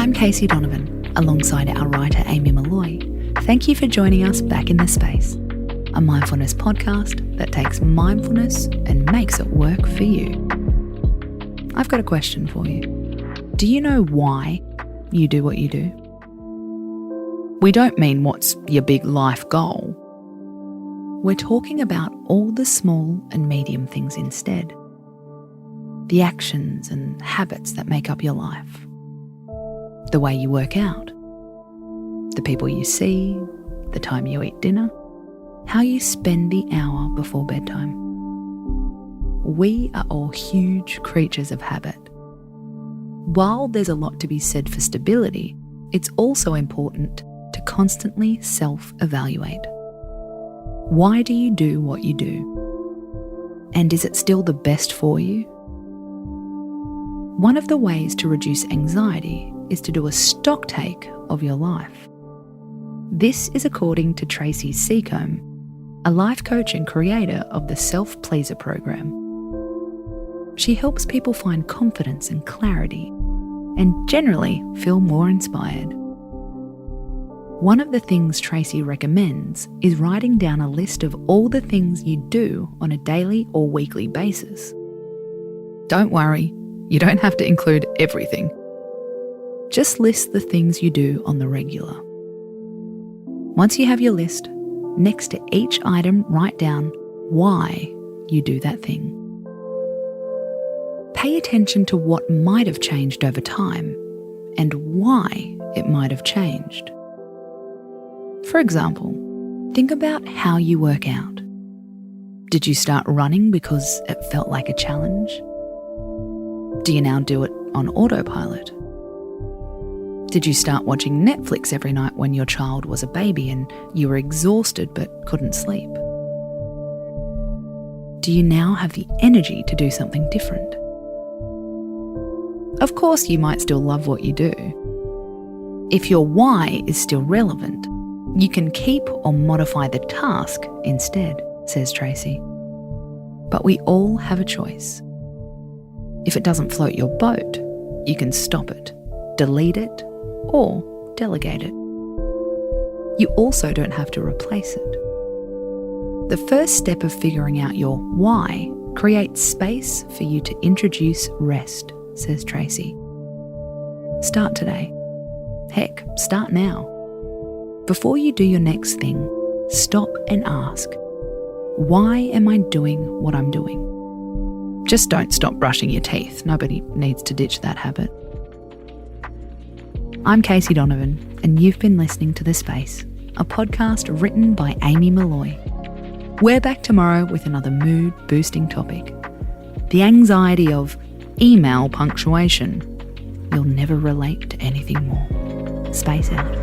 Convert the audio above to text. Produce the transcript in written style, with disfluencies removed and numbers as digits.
I'm Casey Donovan, alongside our writer Amy Malloy. Thank you for joining us back in the space, a mindfulness podcast that takes mindfulness and makes it work for you. I've got a question for you. Do you know why you do what you do? We don't mean what's your big life goal. We're talking about all the small and medium things instead. The actions and habits that make up your life. The way you work out. The people you see. The time you eat dinner. How you spend the hour before bedtime. We are all huge creatures of habit. While there's a lot to be said for stability, it's also important to constantly self-evaluate. Why do you do what you do? And is it still the best for you? One of the ways to reduce anxiety is to do a stock take of your life. This is according to Tracy Seacombe, a life coach and creator of the Self-Pleaser program. She helps people find confidence and clarity and generally feel more inspired. One of the things Tracy recommends is writing down a list of all the things you do on a daily or weekly basis. Don't worry, you don't have to include everything. Just list the things you do on the regular. Once you have your list, next to each item write down why you do that thing. Pay attention to what might have changed over time and why it might have changed. For example, think about how you work out. Did you start running because it felt like a challenge? Do you now do it on autopilot? Did you start watching Netflix every night when your child was a baby and you were exhausted but couldn't sleep? Do you now have the energy to do something different? Of course, you might still love what you do. If your why is still relevant, you can keep or modify the task instead, says Tracy. But we all have a choice. If it doesn't float your boat, you can stop it, delete it, or delegate it. You also don't have to replace it. The first step of figuring out your why creates space for you to introduce rest, says Tracy. Start today. Heck, start now. Before you do your next thing, stop and ask, why am I doing what I'm doing? Just don't stop brushing your teeth. Nobody needs to ditch that habit. I'm Casey Donovan, and you've been listening to The Space, a podcast written by Amy Malloy. We're back tomorrow with another mood-boosting topic. The anxiety of email punctuation. You'll never relate to anything more. Space out.